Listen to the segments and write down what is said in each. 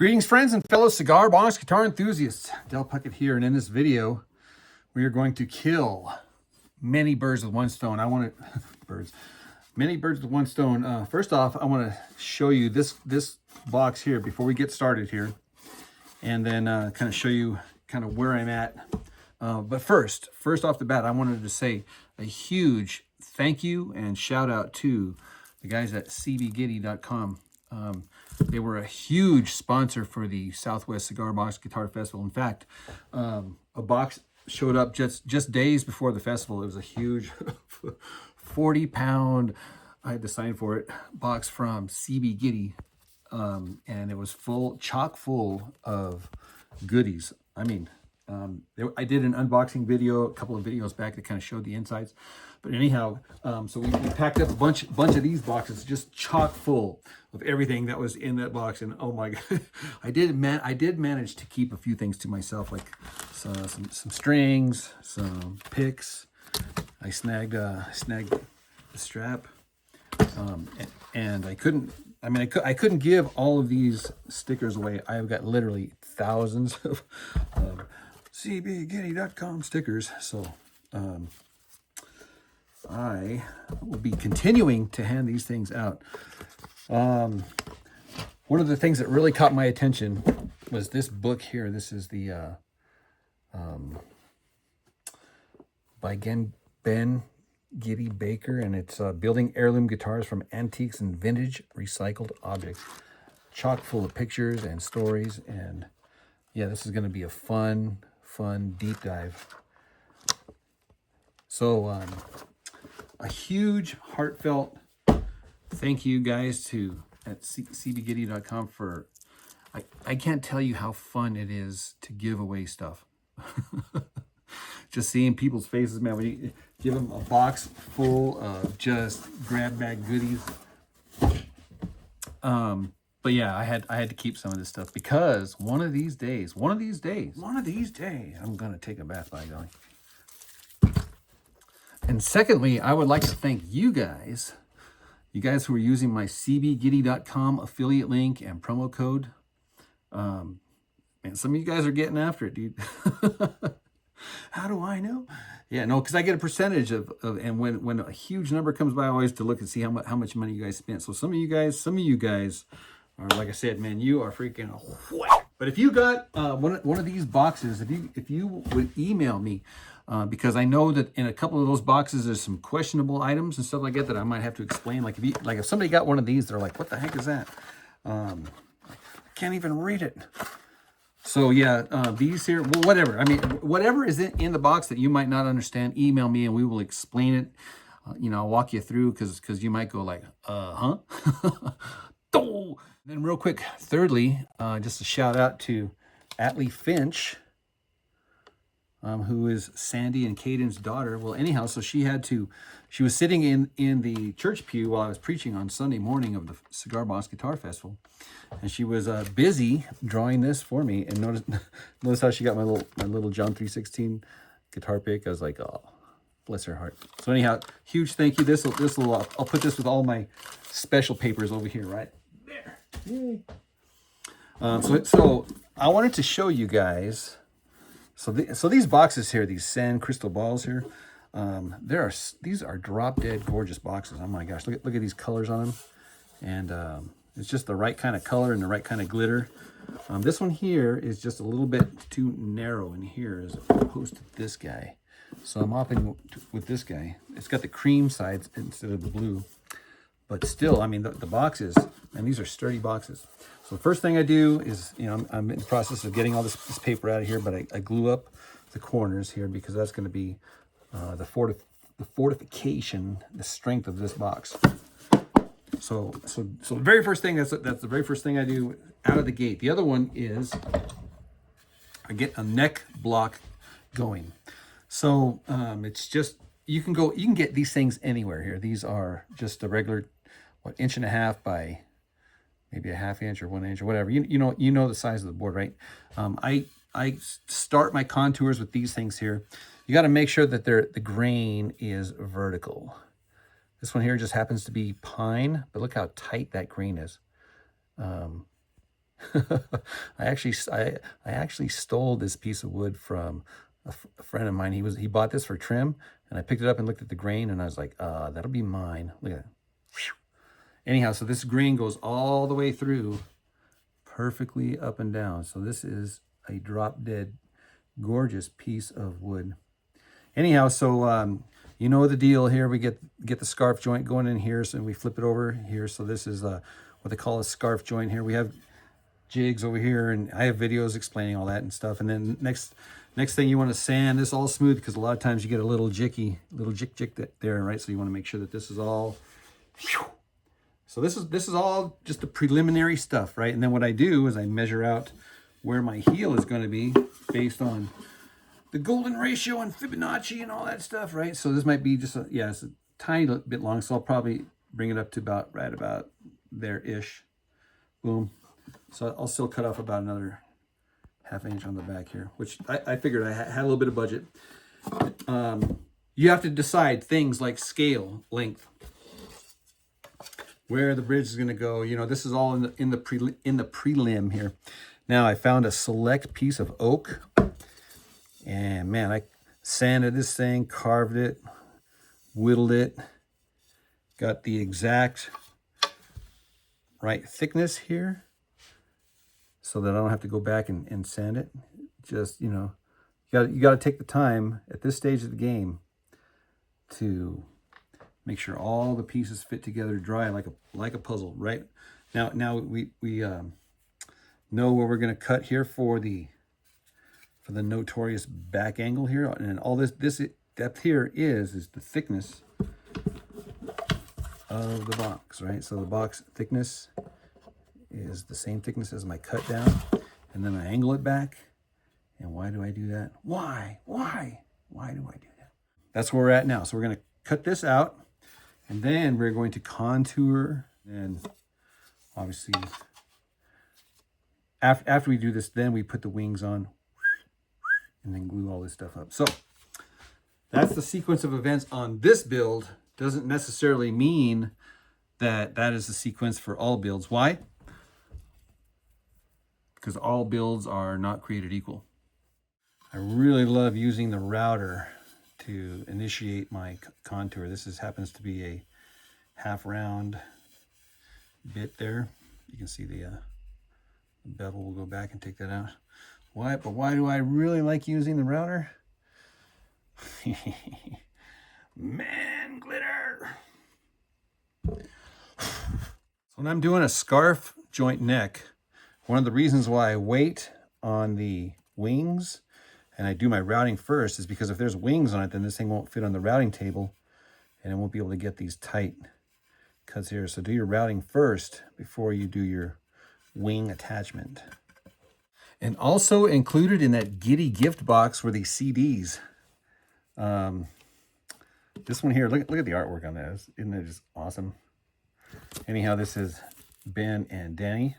Greetings, friends and fellow cigar box guitar enthusiasts. Del Puckett here, and in this video, we are going to kill many birds with one stone. Many birds with one stone. First off, I want to show you this box here before we get started here, and then kind of show you kind of where I'm at. But first off the bat, I wanted to say a huge thank you and shout out to the guys at CBGitty.com. They were a huge sponsor for the Southwest Cigar Box Guitar Festival. In fact, a box showed up just days before the festival. It was a huge 40-pound, I had to sign for it, box from CB Gitty. And it was chock full of goodies. I mean, I did an unboxing video a couple of videos back that kind of showed the insides. But anyhow, so we packed up a bunch of these boxes, just chock full of everything that was in that box. And oh my God, I did manage to keep a few things to myself, like some strings, some picks. I snagged the strap, and I couldn't give all of these stickers away. I've got literally thousands of CBGitty.com stickers. So I will be continuing to hand these things out. One of the things that really caught my attention was this book here. This is the by Ben Giddy Baker, and it's Building Heirloom Guitars from Antiques and Vintage Recycled Objects. Chock full of pictures and stories, and yeah, this is going to be a fun deep dive. So a huge heartfelt thank you guys at cbgitty.com for, I can't tell you how fun it is to give away stuff. Just seeing people's faces, man, when you give them a box full of just grab bag goodies. But yeah, I had to keep some of this stuff because one of these days, I'm gonna take a bath by golly. And secondly, I would like to thank you guys who are using my cbgitty.com affiliate link and promo code. Man, some of you guys are getting after it, dude. How do I know? Yeah, no, because I get a percentage of and when a huge number comes by, I always to look and see how much money you guys spent. So some of you guys are, like I said, man, you are freaking whack. But if you got one of these boxes, if you would email me, because I know that in a couple of those boxes there's some questionable items and stuff like that I might have to explain. Like if somebody got one of these, they're like, what the heck is that? I can't even read it. So yeah, these here, well, whatever. I mean, whatever is in the box that you might not understand, email me and we will explain it. I'll walk you through because you might go like, huh? Then real quick, thirdly, just a shout out to Atlee Finch, who is Sandy and Caden's daughter. Well, anyhow, so she was sitting in the church pew while I was preaching on Sunday morning of the Cigar Box Guitar Festival. And she was busy drawing this for me. And notice how she got my little John 3:16 guitar pick. I was like, oh, bless her heart. So anyhow, huge thank you. I'll put this with all my special papers over here, right there. Yay. So I wanted to show you guys. So these boxes here, these sand crystal balls here, these are drop dead gorgeous boxes. Oh my gosh, look at these colors on them, and it's just the right kind of color and the right kind of glitter. This one here is just a little bit too narrow in here as opposed to this guy. So I'm opting with this guy. It's got the cream sides instead of the blue, but still, I mean, the boxes, and these are sturdy boxes. So the first thing I do is, I'm in the process of getting all this paper out of here, but I glue up the corners here because that's going to be the fortification, the strength of this box. So the very first thing, that's the very first thing I do out of the gate. The other one is I get a neck block going. So it's just, you can get these things anywhere here. These are just a regular, 1.5 inches by maybe a 1/2 inch or 1 inch or whatever. You know the size of the board, right? I start my contours with these things here. You got to make sure that the grain is vertical. This one here just happens to be pine, but look how tight that grain is. I actually stole this piece of wood from a friend of mine. He bought this for trim, and I picked it up and looked at the grain, and I was like, that'll be mine. Look at that. Anyhow, so this grain goes all the way through, perfectly up and down. So this is a drop dead gorgeous piece of wood. Anyhow, so you know the deal here. We get the scarf joint going in here, so we flip it over here. So this is what they call a scarf joint here. We have jigs over here, and I have videos explaining all that and stuff. And then next thing, you want to sand this all smooth, because a lot of times you get a little jick there, right? So you want to make sure that this is all. So this is all just the preliminary stuff, right? And then what I do is I measure out where my heel is going to be based on the golden ratio and Fibonacci and all that stuff, right? So this might be just it's a tiny bit long, so I'll probably bring it up to right about there-ish. Boom. So I'll still cut off about another ½ inch on the back here, which I figured I had a little bit of budget. You have to decide things like scale, length, where the bridge is going to go. You know, this is all in the prelim here. Now I found a select piece of oak, and man, I sanded this thing, carved it, whittled it, got the exact right thickness here, so that I don't have to go back and sand it. Just, you know, you got to take the time at this stage of the game to make sure all the pieces fit together, dry like a puzzle, right? Now we know where we're going to cut here for the notorious back angle here, and all this depth here is the thickness of the box, right? So the box thickness is the same thickness as my cut down, and then I angle it back. And why do I do that? Why do I do that? That's where we're at now. So we're going to cut this out, and then we're going to contour, and obviously after we do this, then we put the wings on and then glue all this stuff up. So that's the sequence of events on this build. Doesn't necessarily mean that is the sequence for all builds. Why? Because all builds are not created equal. I really love using the router to initiate my contour. This happens to be a half round bit there. You can see the bevel. Will go back and take that out. Why do I really like using the router? Man, glitter. So when I'm doing a scarf joint neck, one of the reasons why I wait on the wings and I do my routing first is because if there's wings on it, then this thing won't fit on the routing table and it won't be able to get these tight cuts here. So do your routing first before you do your wing attachment. And also included in that giddy gift box were these CDs. This one here, look at the artwork on this. Isn't it just awesome? Anyhow, this is Ben and Danny.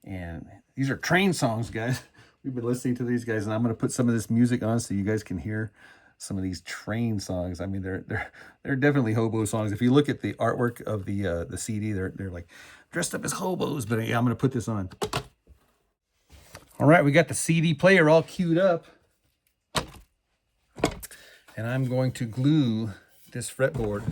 And these are train songs, guys. We've been listening to these guys, and I'm going to put some of this music on so you guys can hear some of these train songs. I mean, they're definitely hobo songs. If you look at the artwork of the CD, they're like dressed up as hobos. But yeah, I'm going to put this on. All right, we got the CD player all queued up. And I'm going to glue this fretboard.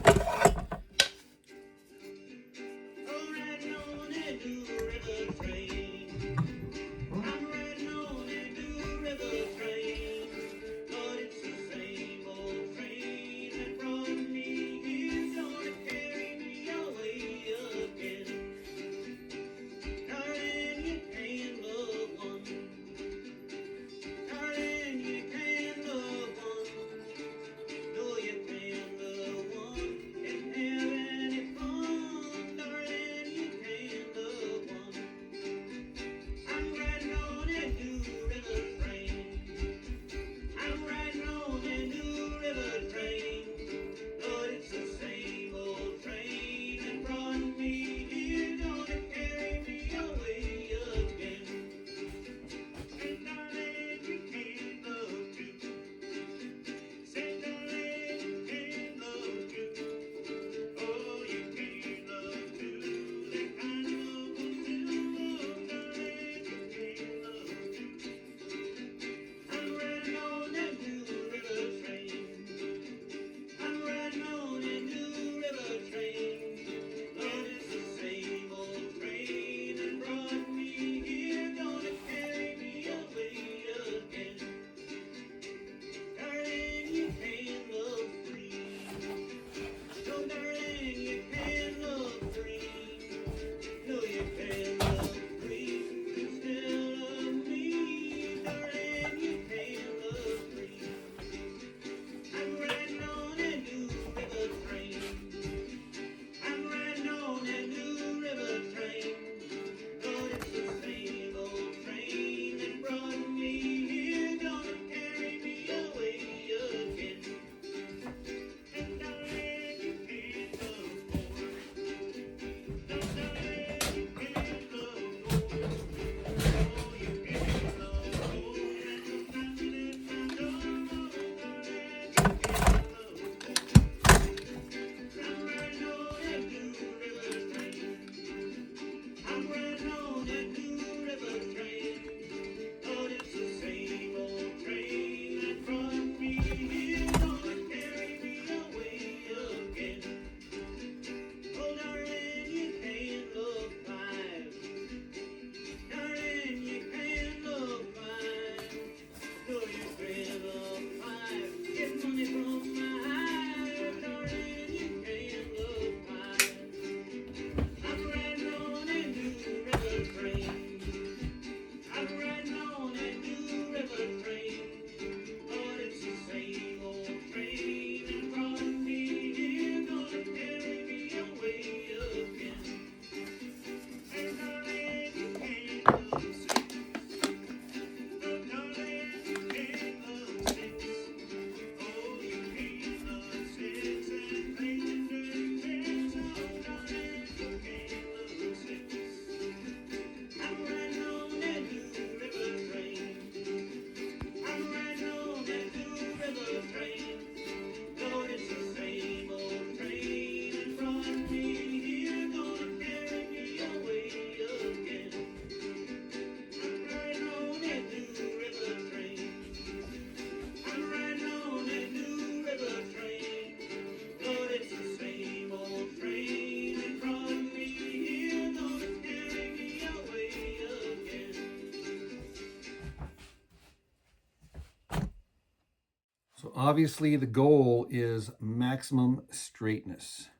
obviously the goal is maximum straightness.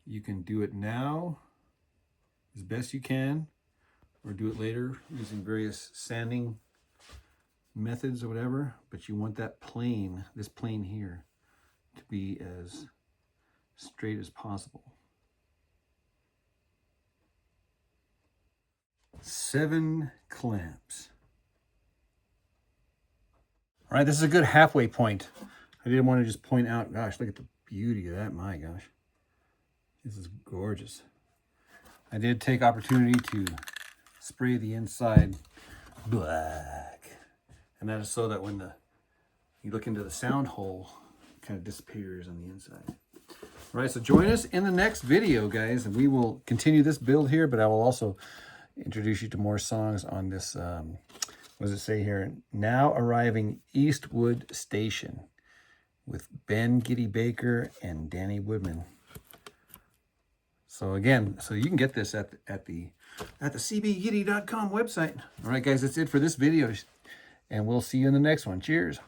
You can do it now as best you can, or do it later using various sanding methods or whatever, but you want that plane, this plane here, to be as straight as possible. 7 clamps. All right, this is a good halfway point. I didn't want to just point out, gosh, look at the beauty of that, my gosh. This is gorgeous. I did take opportunity to spray the inside black. And that is so that when you look into the sound hole, it kind of disappears on the inside. All right, so join us in the next video, guys, and we will continue this build here, but I will also introduce you to more songs on this, what does it say here? Now arriving Eastwood Station with Ben Giddy Baker and Danny Woodman. So again, so you can get this at the cbgiddy.com website. All right, guys, that's it for this video, and we'll see you in the next one. Cheers.